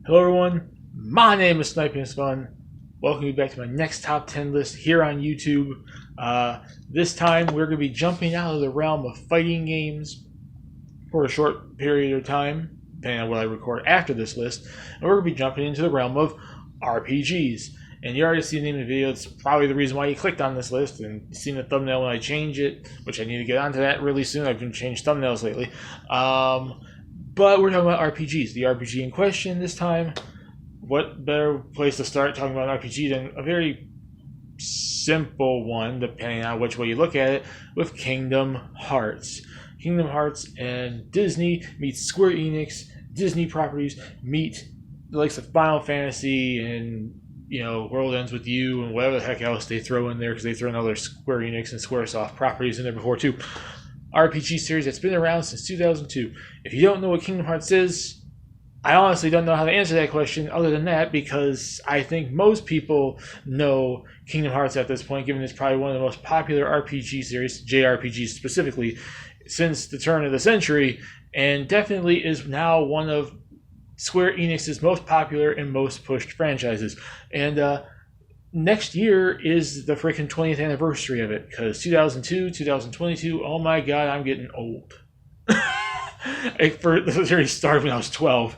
Hello everyone, my name is Sniping is Fun. Welcome you back to my next top 10 list here on YouTube. This time we're going to be jumping out of the realm of fighting games for a short period of time, depending on what I record after this list, and we're going to be jumping into the realm of RPGs. And you already see the name of the video. It's probably the reason why you clicked on this list, and you've seen the thumbnail when I change it, which I need to get onto that really soon. I've been changing thumbnails lately. But we're talking about RPGs. The RPG in question this time. What better place to start talking about RPG than a very simple one, depending on which way you look at it, with Kingdom Hearts. Kingdom Hearts and Disney meets Square Enix. Disney properties meet the likes of Final Fantasy and World Ends With You and whatever the heck else they throw in there, because they throw in other Square Enix and Squaresoft properties in there before too. RPG series that's been around since 2002. If you don't know what Kingdom Hearts is, I honestly don't know how to answer that question other than that, because I think most people know Kingdom Hearts at this point, given it's probably one of the most popular RPG series, JRPGs specifically, since the turn of the century, and definitely is now one of Square Enix's most popular and most pushed franchises. And next year is the freaking 20th anniversary of it, because 2002, 2022, oh my god, I'm getting old. The series started when I was 12.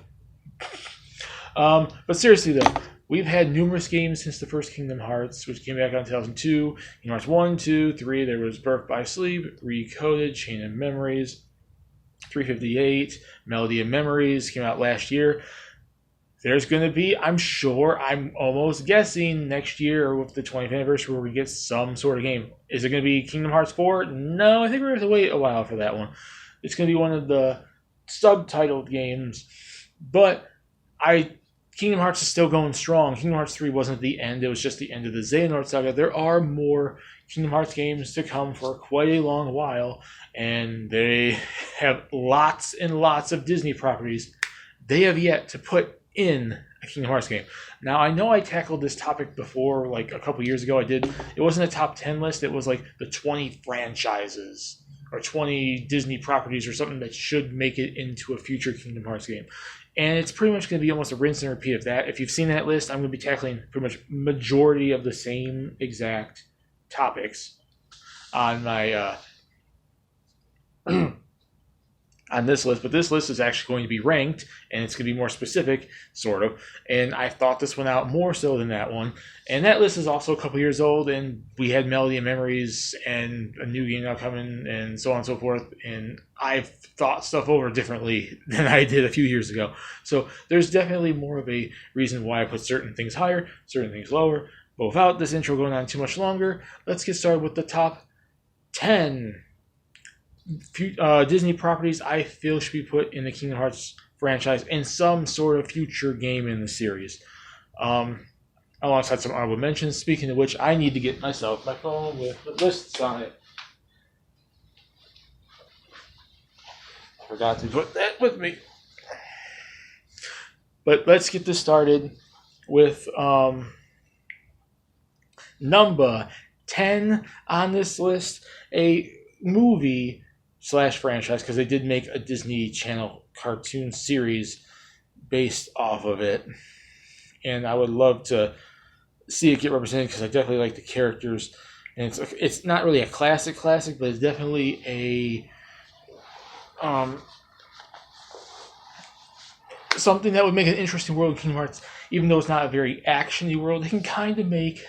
But seriously though, we've had numerous games since the first Kingdom Hearts, which came back on 2002. Kingdom Hearts 1, 2, 3, there was Birth by Sleep, Recoded, Chain of Memories, 358, Melody of Memories, came out last year. There's going to be, I'm almost guessing next year with the 20th anniversary where we get some sort of game. Is it going to be Kingdom Hearts 4? No, I think we're going to have to wait a while for that one. It's going to be one of the subtitled games. But Kingdom Hearts is still going strong. Kingdom Hearts 3 wasn't the end. It was just the end of the Xehanort saga. There are more Kingdom Hearts games to come for quite a long while. And they have lots and lots of Disney properties they have yet to put in a Kingdom Hearts game. Now, I know I tackled this topic before, like a couple years ago. It wasn't a top 10 list. It was like the 20 franchises or 20 Disney properties or something that should make it into a future Kingdom Hearts game. And it's pretty much going to be almost a rinse and repeat of that. If you've seen that list, I'm going to be tackling pretty much majority of the same exact topics on my on this list, but this list is actually going to be ranked, and it's going to be more specific, sort of. And I thought this one out more so than that one. And that list is also a couple years old, and we had Melody and Memories and a new game now coming, and so on and so forth. And I've thought stuff over differently than I did a few years ago. So there's definitely more of a reason why I put certain things higher, certain things lower. But without this intro going on too much longer, let's get started with the top 10 Disney properties I feel should be put in the Kingdom Hearts franchise in some sort of future game in the series. Alongside some honorable mentions, speaking of which, I need to get myself my phone with the lists on it. I forgot to put that with me. But let's get this started with number 10 on this list, a movie / franchise, because they did make a Disney Channel cartoon series based off of it, and I would love to see it get represented, because I definitely like the characters. And it's not really a classic, but it's definitely a something that would make an interesting world in Kingdom Hearts. Even though it's not a very actiony world, they can kind of make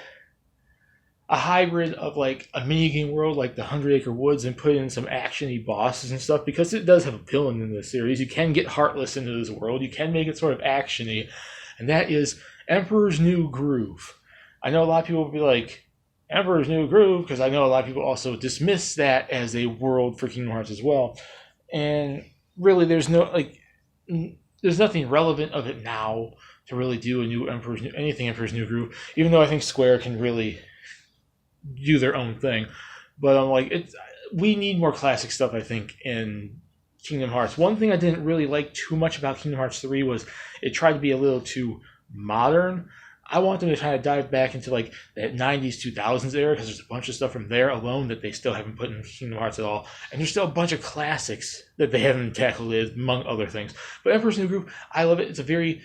a hybrid of like a minigame world like the 100 Acre Woods and put in some actiony bosses and stuff, because it does have a villain in this series. You can get Heartless into this world. You can make it sort of actiony, and that is Emperor's New Groove. I know a lot of people will be like, Emperor's New Groove, because I know a lot of people also dismiss that as a world for Kingdom Hearts as well. And really, there's nothing relevant of it now to really do a new Emperor's New Groove, even though I think Square can really do their own thing. But I'm like, we need more classic stuff, I think, in Kingdom Hearts. One thing I didn't really like too much about Kingdom Hearts 3 was it tried to be a little too modern. I want them to kind of dive back into like that 90s, 2000s era, because there's a bunch of stuff from there alone that they still haven't put in Kingdom Hearts at all. And there's still a bunch of classics that they haven't tackled, among other things. But Emperor's New Groove, I love it. It's a very,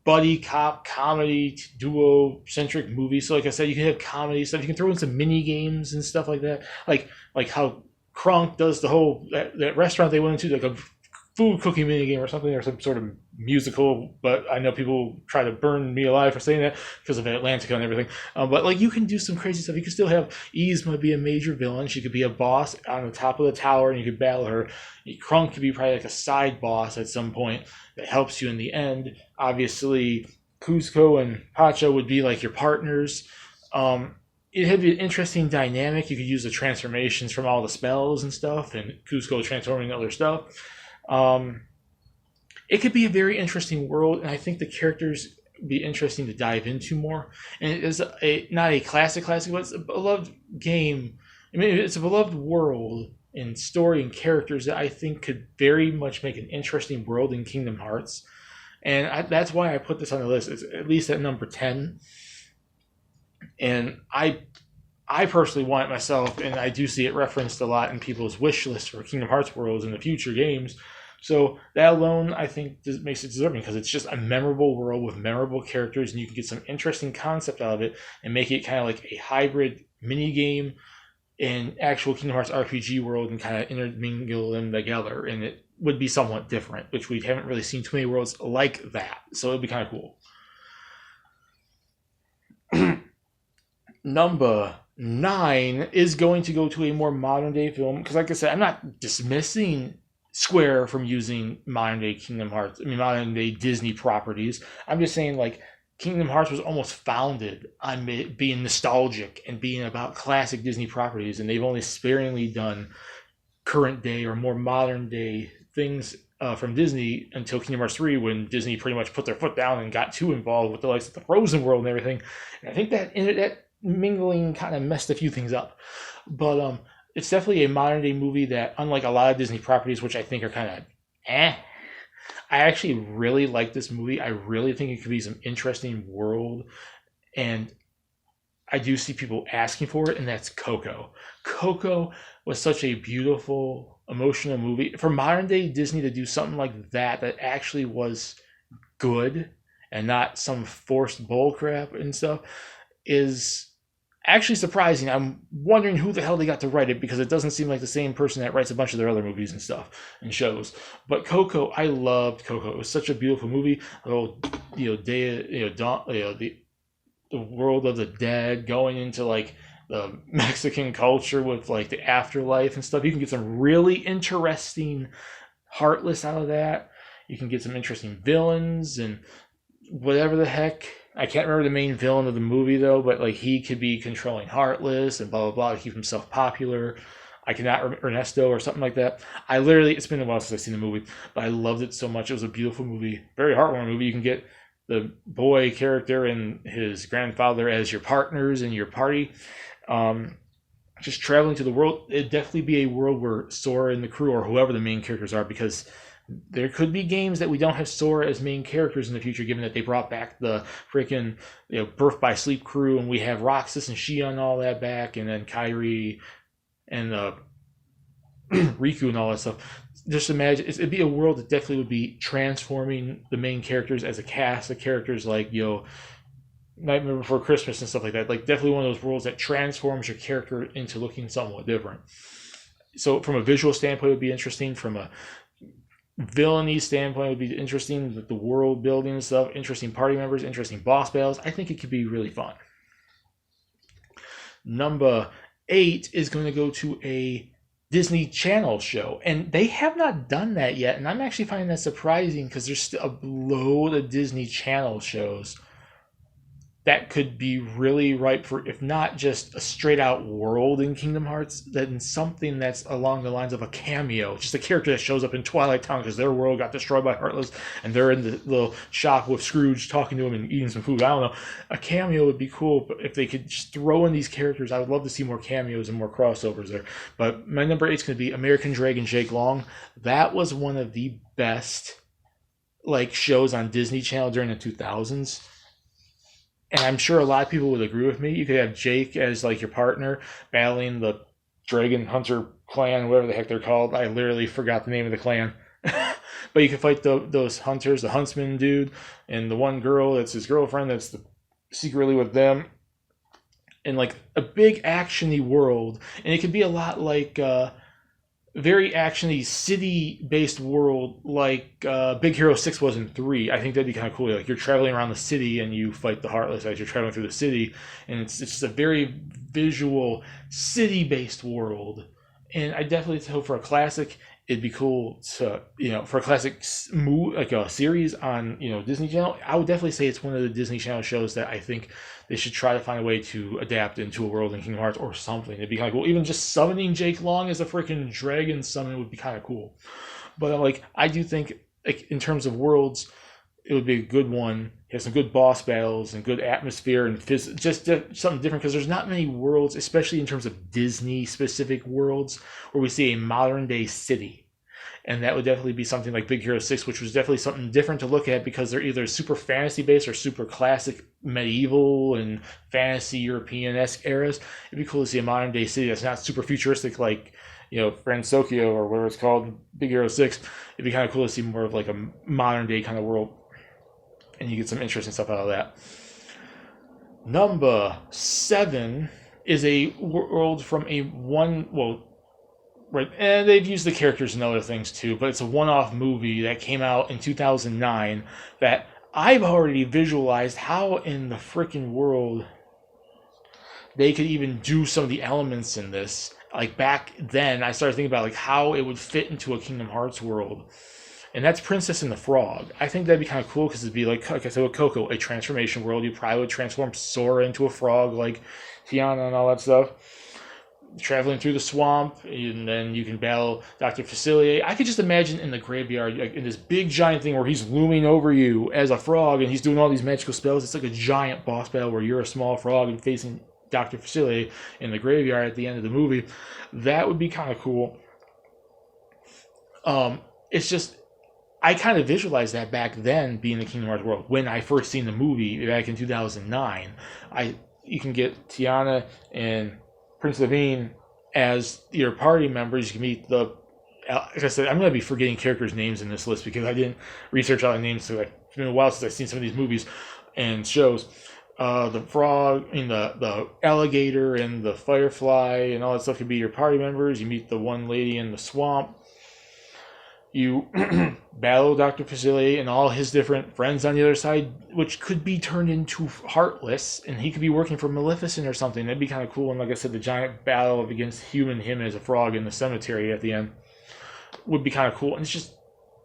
buddy cop comedy duo centric movie. So like I said, you can have comedy stuff. You can throw in some mini games and stuff like that. Like how Kronk does the whole that restaurant they went into, like a food cooking mini game or something, or some sort of musical. But I know people try to burn me alive for saying that because of Atlantica and everything. But like, you can do some crazy stuff. You can still have Yzma be a major villain. She could be a boss on the top of the tower, and you could battle her. Kronk could be probably like a side boss at some point that helps you in the end. Obviously, Kuzco and Pacha would be like your partners. It had an interesting dynamic. You could use the transformations from all the spells and stuff, and Kuzco transforming other stuff. It could be a very interesting world, and I think the characters would be interesting to dive into more. And it is not a classic, but it's a beloved game. I mean, it's a beloved world and story and characters that I think could very much make an interesting world in Kingdom Hearts. And that's why I put this on the list. It's at least at number 10. And I personally want it myself, and I do see it referenced a lot in people's wish lists for Kingdom Hearts worlds in the future games. So that alone, I think, makes it deserving, because it's just a memorable world with memorable characters, and you can get some interesting concept out of it and make it kind of like a hybrid mini game and actual Kingdom Hearts RPG world, and kind of intermingle them together. And it would be somewhat different, which we haven't really seen too many worlds like that. So it'd be kind of cool. Number 9 is going to go to a more modern day film, because like I said, I'm not dismissing Square from using modern day modern day Disney properties. I'm just saying, like, Kingdom Hearts was almost founded on being nostalgic and being about classic Disney properties, and they've only sparingly done current day or more modern day things from Disney until Kingdom Hearts 3, when Disney pretty much put their foot down and got too involved with the likes of the Frozen world and everything. And I think that mingling kind of messed a few things up. But it's definitely a modern day movie that, unlike a lot of Disney properties, which I think are kind of I actually really like this movie. I really think it could be some interesting world, and I do see people asking for it, and that's Coco. Coco was such a beautiful, emotional movie. For modern day Disney to do something like that actually was good and not some forced bullcrap and stuff is actually surprising. I'm wondering who the hell they got to write it, because it doesn't seem like the same person that writes a bunch of their other movies and stuff and shows. But Coco, I loved Coco. It was such a beautiful movie. The world of the dead, going into like the Mexican culture with like the afterlife and stuff. You can get some really interesting Heartless out of that. You can get some interesting villains and whatever the heck. I can't remember the main villain of the movie though, but like, he could be controlling Heartless and blah blah blah to keep himself popular. I cannot remember, Ernesto or something like that. It's been a while since I've seen the movie, but I loved it so much. It was a beautiful movie, very heartwarming movie. You can get the boy character and his grandfather as your partners in your party. Just traveling to the world. It'd definitely be a world where Sora and the crew, or whoever the main characters are, because there could be games that we don't have Sora as main characters in the future, given that they brought back the freaking Birth by Sleep crew, and we have Roxas and Shia and all that back, and then Kairi and Riku and all that stuff. Just imagine, it'd be a world that definitely would be transforming the main characters as a cast of characters, like Nightmare Before Christmas and stuff like that. Like, definitely one of those worlds that transforms your character into looking somewhat different. So from a visual standpoint, it would be interesting. From a villainy standpoint, it would be interesting. The world building and stuff, interesting party members, interesting boss battles. I think it could be really fun. Number 8 is going to go to a Disney Channel show, and they have not done that yet, and I'm actually finding that surprising, because there's still a load of Disney Channel shows that could be really ripe for, if not just a straight out world in Kingdom Hearts, then something that's along the lines of a cameo, just a character that shows up in Twilight Town because their world got destroyed by Heartless and they're in the little shop with Scrooge talking to him and eating some food. I don't know. A cameo would be cool, but if they could just throw in these characters, I would love to see more cameos and more crossovers there. But my number 8 is going to be American Dragon Jake Long. That was one of the best shows on Disney Channel during the 2000s. and I'm sure a lot of people would agree with me. You could have Jake as like your partner battling the Dragon Hunter clan, whatever the heck they're called. I literally forgot the name of the clan. But you can fight those hunters, the huntsman dude, and the one girl that's his girlfriend that's secretly with them, in like a big actiony world. And it could be a lot like very actiony city-based world like Big Hero 6 was in 3. I think that'd be kind of cool. Like you're traveling around the city and you fight the Heartless as you're traveling through the city, and it's just a very visual city-based world. And I definitely hope for a classic, it'd be cool to, for a classic movie, like a series on, Disney Channel. I would definitely say it's one of the Disney Channel shows that I think they should try to find a way to adapt into a world in Kingdom Hearts or something. It'd be kind of cool. Even just summoning Jake Long as a freaking dragon summon would be kind of cool. But I do think, like, in terms of worlds, it would be a good one. It has some good boss battles and good atmosphere and just something different, because there's not many worlds, especially in terms of Disney-specific worlds, where we see a modern-day city. And that would definitely be something like Big Hero 6, which was definitely something different to look at, because they're either super fantasy-based or super classic medieval and fantasy European-esque eras. It'd be cool to see a modern-day city that's not super futuristic like, Fransokyo or whatever it's called, Big Hero 6. It'd be kind of cool to see more of like a modern-day kind of world. And you get some interesting stuff out of that. Number 7 is a world from right, and they've used the characters and other things too, but it's a one-off movie that came out in 2009 that I've already visualized how in the freaking world they could even do some of the elements in this. Like back then, I started thinking about like how it would fit into a Kingdom Hearts world. And that's Princess and the Frog. I think that'd be kind of cool, because it'd be like I said with Coco, a transformation world. You probably would transform Sora into a frog like Tiana and all that stuff. Traveling through the swamp, and then you can battle Dr. Facilier. I could just imagine in the graveyard, like in this big giant thing where he's looming over you as a frog and he's doing all these magical spells. It's like a giant boss battle where you're a small frog and facing Dr. Facilier in the graveyard at the end of the movie. That would be kind of cool. It's just, I kind of visualized that back then, being the Kingdom Hearts world. When I first seen the movie back in 2009, you can get Tiana and Prince Levine as your party members. You can meet like I said, I'm going to be forgetting characters' names in this list because I didn't research all the names. So it's been a while since I've seen some of these movies and shows. The frog, the alligator and the firefly and all that stuff could be your party members. You meet the one lady in the swamp. You battle Dr. Facilier and all his different friends on the other side, which could be turned into Heartless, and he could be working for Maleficent or something. That'd be kind of cool. And like I said, the giant battle against him as a frog in the cemetery at the end would be kind of cool. And it's just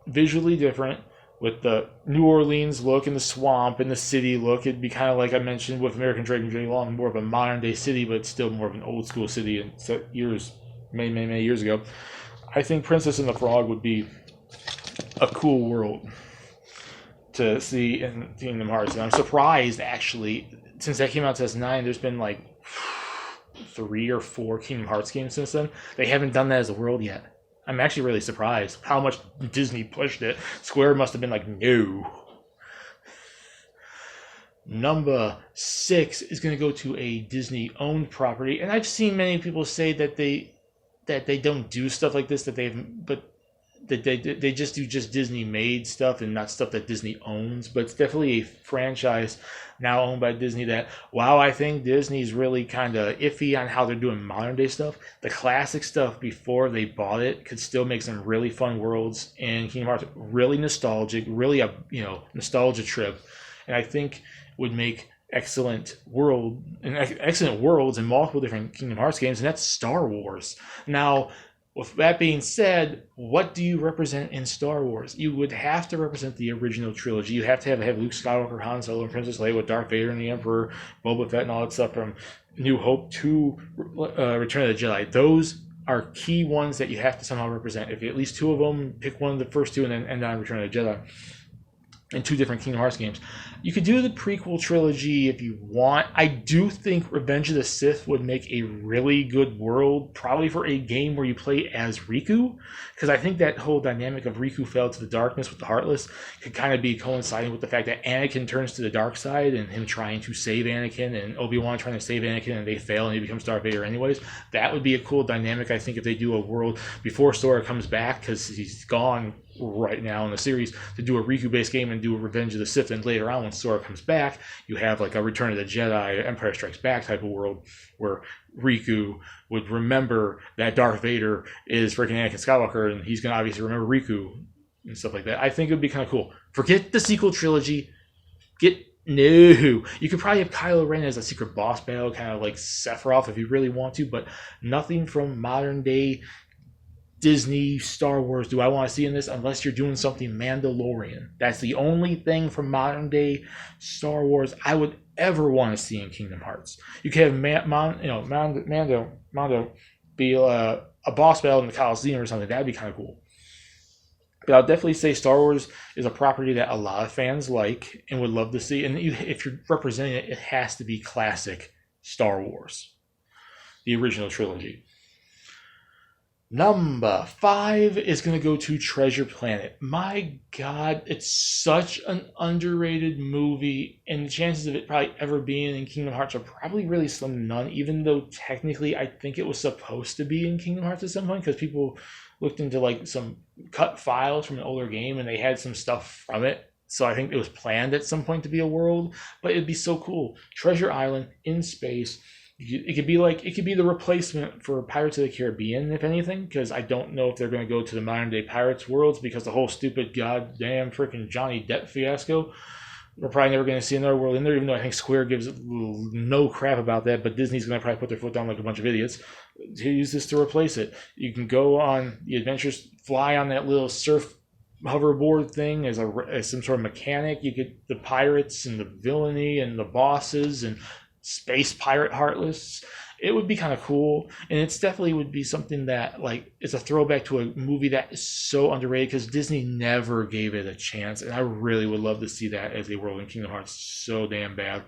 visually different with the New Orleans look and the swamp and the city look. It'd be kind of like I mentioned with American Dragon Jay Long, more of a modern day city, but still more of an old school city and set many years ago. I think Princess and the Frog would be a cool world to see in Kingdom Hearts. And I'm surprised, actually, since that came out in 2009, there's been like 3 or 4 Kingdom Hearts games since then. They haven't done that as a world yet. I'm actually really surprised how much Disney pushed it. Square must have been like, no. Number 6 is going to go to a Disney-owned property, and I've seen many people say that they don't do stuff like this, that they just do Disney-made stuff and not stuff that Disney owns. But it's definitely a franchise now owned by Disney that, while I think Disney's really kind of iffy on how they're doing modern-day stuff, the classic stuff before they bought it could still make some really fun worlds. And Kingdom Hearts, really nostalgic, really a nostalgia trip, and I think would make excellent worlds in multiple different Kingdom Hearts games, and that's Star Wars. Now, with that being said, what do you represent in Star Wars? You would have to represent the original trilogy. You have to have Luke Skywalker, Han Solo, and Princess Leia with Darth Vader and the Emperor, Boba Fett, and all that stuff from New Hope to Return of the Jedi. Those are key ones that you have to somehow represent. If you at least 2 of them, pick one of the first 2 and then end on Return of the Jedi. in 2 different Kingdom Hearts games. You could do the prequel trilogy if you want. I do think Revenge of the Sith would make a really good world, probably for a game where you play as Riku, because I think that whole dynamic of Riku fell to the darkness with the Heartless could kind of be coinciding with the fact that Anakin turns to the dark side and him trying to save Anakin, and Obi-Wan trying to save Anakin, and they fail and he becomes Darth Vader anyways. That would be a cool dynamic, I think, if they do a world before Sora comes back, because he's gone right now in the series, to do a Riku-based game and do a Revenge of the Sith, and later on when Sora comes back, you have like a Return of the Jedi, Empire Strikes Back type of world where Riku would remember that Darth Vader is freaking Anakin Skywalker, and he's going to obviously remember Riku and stuff like that. I think it would be kind of cool. Forget the sequel trilogy. No. You could probably have Kylo Ren as a secret boss battle, kind of like Sephiroth if you really want to, but nothing from modern day Disney, Star Wars do I want to see in this, unless you're doing something Mandalorian. That's the only thing from modern day Star Wars I would ever want to see in Kingdom Hearts. You could have Mando be a boss battle in the Coliseum or something. That'd be kind of cool. But I'll definitely say Star Wars is a property that a lot of fans like and would love to see. And if you're representing it, it has to be classic Star Wars, the original trilogy. Number 5 is going to go to Treasure Planet. My God, it's such an underrated movie, and the chances of it probably ever being in Kingdom Hearts are probably really slim to none, even though technically I think it was supposed to be in Kingdom Hearts at some point, because people looked into like some cut files from an older game and they had some stuff from it. So I think it was planned at some point to be a world, but it'd be so cool. Treasure Island in space. It could be the replacement for Pirates of the Caribbean, if anything, because I don't know if they're going to go to the modern day Pirates worlds, because the whole stupid goddamn freaking Johnny Depp fiasco. We're probably never going to see another world in there, even though I think Square gives no crap about that, but Disney's going to probably put their foot down like a bunch of idiots to use this to replace it. You can go on the adventures, fly on that little surf hoverboard thing as some sort of mechanic. You get the pirates and the villainy and the bosses and space pirate Heartless. It would be kind of cool, and it's definitely would be something that like is a throwback to a movie that is so underrated, because Disney never gave it a chance, and I really would love to see that as a world in Kingdom Hearts so damn bad,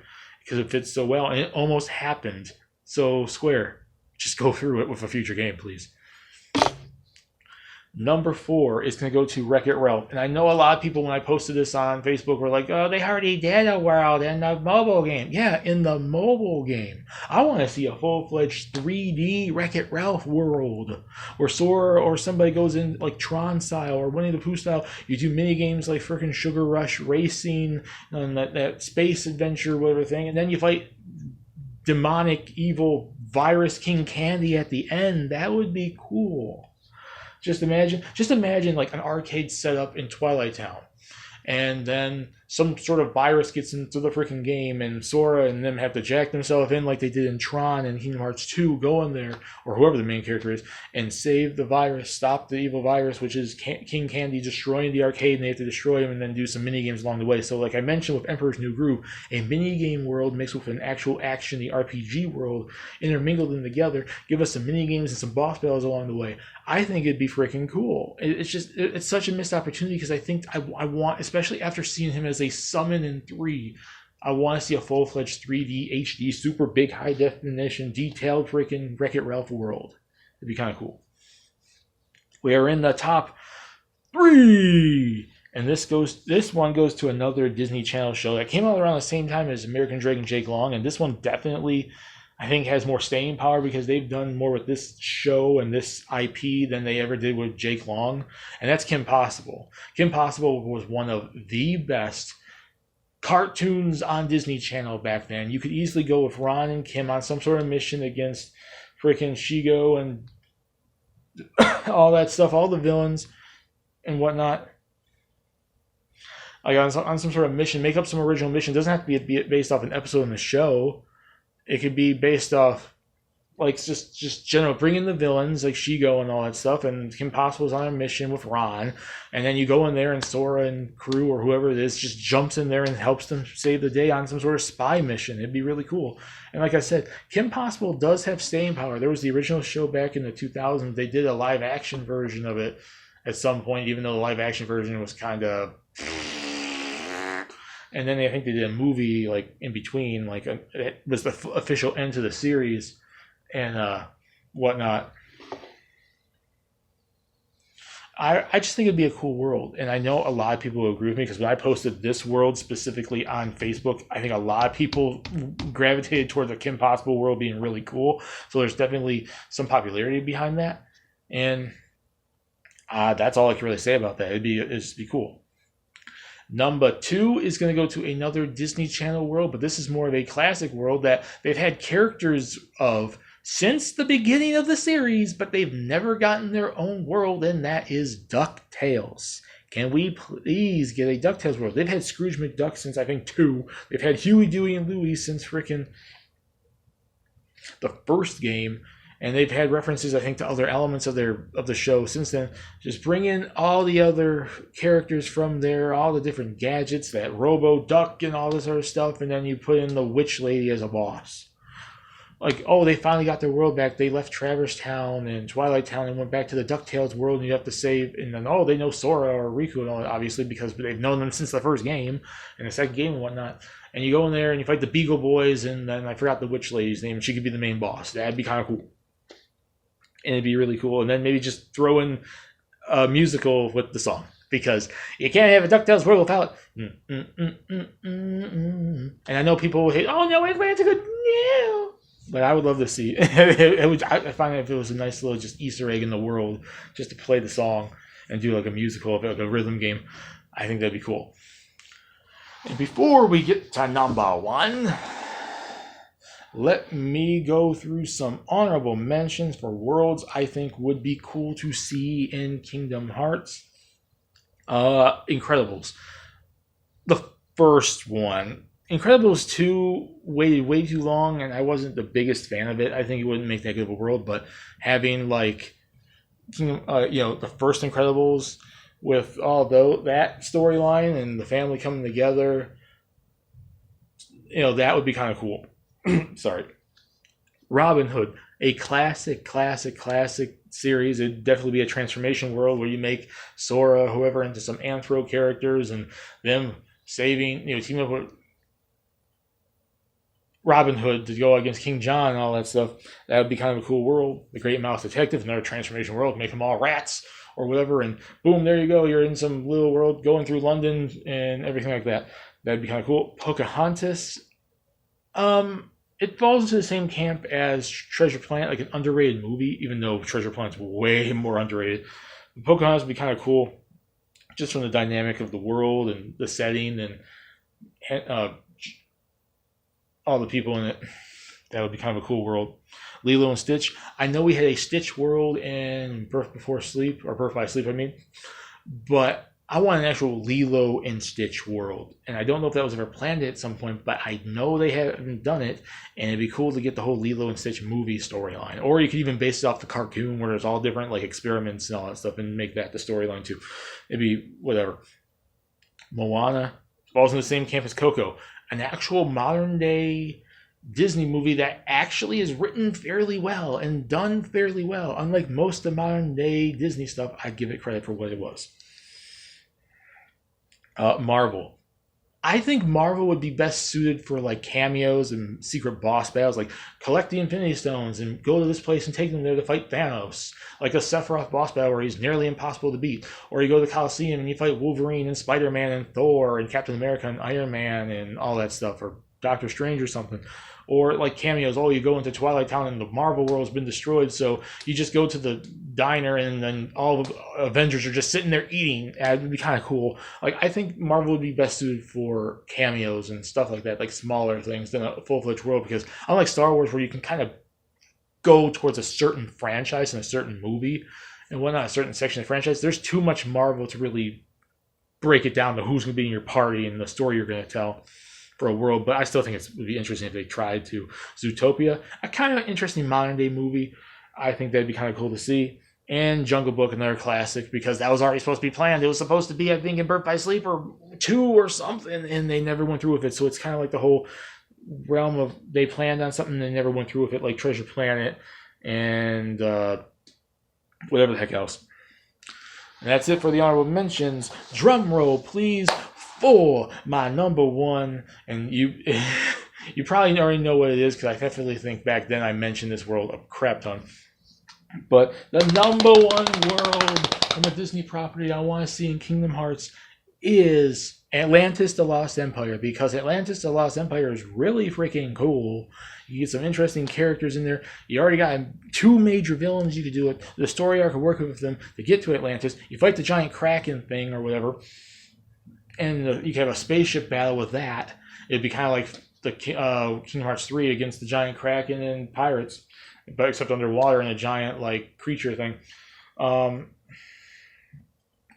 because it fits so well, and it almost happened. So Square, just go through it with a future game, please. Number 4 is going to go to Wreck-It Ralph. And I know a lot of people, when I posted this on Facebook, were like, oh, they already did a world in the mobile game. Yeah, in the mobile game. I want to see a full-fledged 3D Wreck-It Ralph world where Sora or somebody goes in like Tron style or Winnie the Pooh style. You do mini games like freaking Sugar Rush Racing and that space adventure, whatever thing. And then you fight demonic, evil virus King Candy at the end. That would be cool. Just imagine like an arcade setup in Twilight Town, and then some sort of virus gets into the freaking game, and Sora and them have to jack themselves in like they did in Tron and Kingdom Hearts 2, go in there, or whoever the main character is, and save the virus, stop the evil virus, which is King Candy destroying the arcade, and they have to destroy him and then do some mini games along the way. So like I mentioned with Emperor's New Groove, a mini game world mixed with an actual action, the RPG world, intermingled them together, give us some mini games and some boss battles along the way. I think it'd be freaking cool. It's such a missed opportunity, because I think I want, especially after seeing him as a summon in 3, I want to see a full-fledged 3D HD super big high definition detailed freaking Wreck-It Ralph world. It'd be kind of cool. We are in the top 3, and this one goes to another Disney Channel show that came out around the same time as American Dragon Jake Long, and this one definitely, I think, has more staying power because they've done more with this show and this IP than they ever did with Jake Long, and that's Kim Possible. Kim Possible was one of the best cartoons on Disney Channel back then. You could easily go with Ron and Kim on some sort of mission against freaking Shigo and all that stuff, all the villains and whatnot. Like on some sort of mission, make up some original mission. It doesn't have to be based off an episode in the show. It could be based off like just general, bring in the villains like Shigo and all that stuff, and Kim Possible's on a mission with Ron, and then you go in there and Sora and crew or whoever it is just jumps in there and helps them save the day on some sort of spy mission. It'd be really cool. And like I said, Kim Possible does have staying power. There was the original show back in the 2000s. They did a live action version of it at some point, even though the live action version was kind of and then I think they did a movie like in between, like it was the official end to the series and whatnot. I just think it'd be a cool world, and I know a lot of people will agree with me because when I posted this world specifically on Facebook, I think a lot of people gravitated towards the Kim Possible world being really cool. So there's definitely some popularity behind that, and that's all I can really say about that. It'd just be cool. Number 2 is going to go to another Disney Channel world, but this is more of a classic world that they've had characters of since the beginning of the series, but they've never gotten their own world, and that is Ducktales. Can we please get a Ducktales world? They've had Scrooge McDuck since, I think, 2. They've had Huey, Dewey, and Louie since frickin' the first game, and they've had references, I think, to other elements of the show since then. Just bring in all the other characters from there, all the different gadgets, that Robo Duck and all this other stuff, and then you put in the Witch Lady as a boss. Like, oh, they finally got their world back. They left Traverse Town and Twilight Town and went back to the DuckTales world, and you have to save. And then, oh, they know Sora or Riku and all that, obviously, because they've known them since the first game and the second game and whatnot. And you go in there and you fight the Beagle Boys, and then I forgot the Witch Lady's name. She could be the main boss. That'd be kind of cool. And it'd be really cool. And then maybe just throw in a musical with the song, because you can't have a DuckTales world without. And I know people will hate, oh, no, Atlantis, no. But I would love to see. I find if it was a nice little just Easter egg in the world, just to play the song and do like a musical, like a rhythm game, I think that'd be cool. And before we get to number 1, let me go through some honorable mentions for worlds I think would be cool to see in Kingdom Hearts. Incredibles. The first one. Incredibles 2 waited way too long, and I wasn't the biggest fan of it. I think it wouldn't make that good of a world, but having like, the first Incredibles with all that storyline and the family coming together, that would be kind of cool. Sorry. Robin Hood, a classic series. It'd definitely be a transformation world where you make Sora, whoever, into some anthro characters, and them saving, teaming up with Robin Hood to go against King John and all that stuff. That would be kind of a cool world. The Great Mouse Detective, another transformation world, make them all rats or whatever, and boom, there you go. You're in some little world going through London and everything like that. That'd be kind of cool. Pocahontas, it falls into the same camp as Treasure Planet, like an underrated movie, even though Treasure Planet's way more underrated. Pocahontas would be kind of cool, just from the dynamic of the world and the setting and all the people in it. That would be kind of a cool world. Lilo and Stitch. I know we had a Stitch world in Birth by Sleep, but I want an actual Lilo and Stitch world. And I don't know if that was ever planned at some point, but I know they haven't done it, and it'd be cool to get the whole Lilo and Stitch movie storyline. Or you could even base it off the cartoon where there's all different like experiments and all that stuff and make that the storyline too. It'd be whatever. Moana falls in the same camp as Coco. An actual modern day Disney movie that actually is written fairly well and done fairly well. Unlike most of the modern day Disney stuff, I'd give it credit for what it was. Marvel. I think Marvel would be best suited for like cameos and secret boss battles, like collect the Infinity Stones and go to this place and take them there to fight Thanos, like a Sephiroth boss battle where he's nearly impossible to beat. Or you go to the Coliseum and you fight Wolverine and Spider-Man and Thor and Captain America and Iron Man and all that stuff, or Doctor Strange or something. Or like cameos, you go into Twilight Town and the Marvel world's been destroyed, so you just go to the diner and then all the Avengers are just sitting there eating. It would be kind of cool. Like, I think Marvel would be best suited for cameos and stuff like that, like smaller things than a full-fledged world, because unlike Star Wars where you can kind of go towards a certain franchise and a certain movie and whatnot, a certain section of the franchise, there's too much Marvel to really break it down to who's going to be in your party and the story you're going to tell for a world. But I still think it would be interesting if they tried to. Zootopia, a kind of interesting modern day movie. I think that'd be kind of cool to see. And Jungle Book, another classic, because that was already supposed to be planned. It was supposed to be, I think, in Birth by Sleep or 2 or something, and they never went through with it. So it's kind of like the whole realm of they planned on something and they never went through with it, like Treasure Planet and whatever the heck else. And that's it for the honorable mentions. Drum roll, please. for my number one, and you you probably already know what it is because I definitely think back then I mentioned this world a crap ton. But the number one world from a Disney property I want to see in Kingdom Hearts is Atlantis the Lost Empire, because Atlantis the Lost Empire is really freaking cool. You get some interesting characters in there. You already got 2 major villains you could do it. The story arc will work with them to get to Atlantis. You fight the giant Kraken thing or whatever, and you can have a spaceship battle with that. It'd be kind of like the Kingdom Hearts 3 against the giant Kraken and pirates, but except underwater in a giant like creature thing.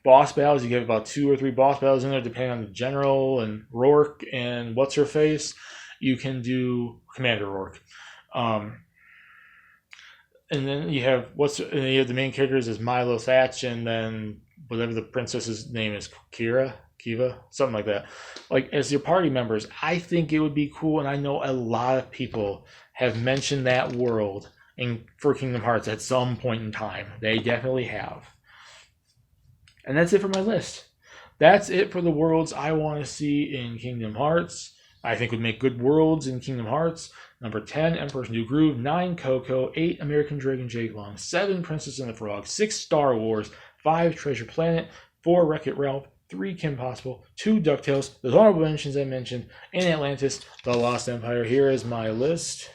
Boss battles, you get about 2 or 3 boss battles in there depending on the general and Rourke and what's her face. You can do Commander Rourke, and then you have the main characters is Milo Thatch, and then whatever the princess's name is, Kiva, something like that. Like, as your party members, I think it would be cool, and I know a lot of people have mentioned that world for Kingdom Hearts at some point in time. They definitely have. And that's it for my list. That's it for the worlds I want to see in Kingdom Hearts. I think would make good worlds in Kingdom Hearts. Number 10, Emperor's New Groove. 9, Coco. 8, American Dragon Jake Long. 7, Princess and the Frog. 6, Star Wars. 5, Treasure Planet. 4, Wreck-It Ralph. 3, Kim Possible. 2, Ducktales. The honorable mentions I mentioned. And Atlantis, The Lost Empire. Here is my list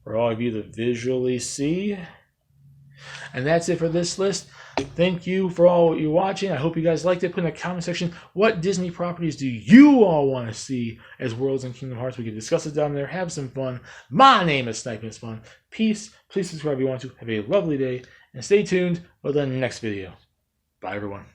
for all of you to visually see. And that's it for this list. Thank you for all you watching. I hope you guys liked it. Put in the comment section, what Disney properties do you all want to see as worlds in Kingdom Hearts? We can discuss it down there. Have some fun. My name is Sniping Fun. Peace. Please subscribe if you want to. Have a lovely day. And stay tuned for the next video. Bye, everyone.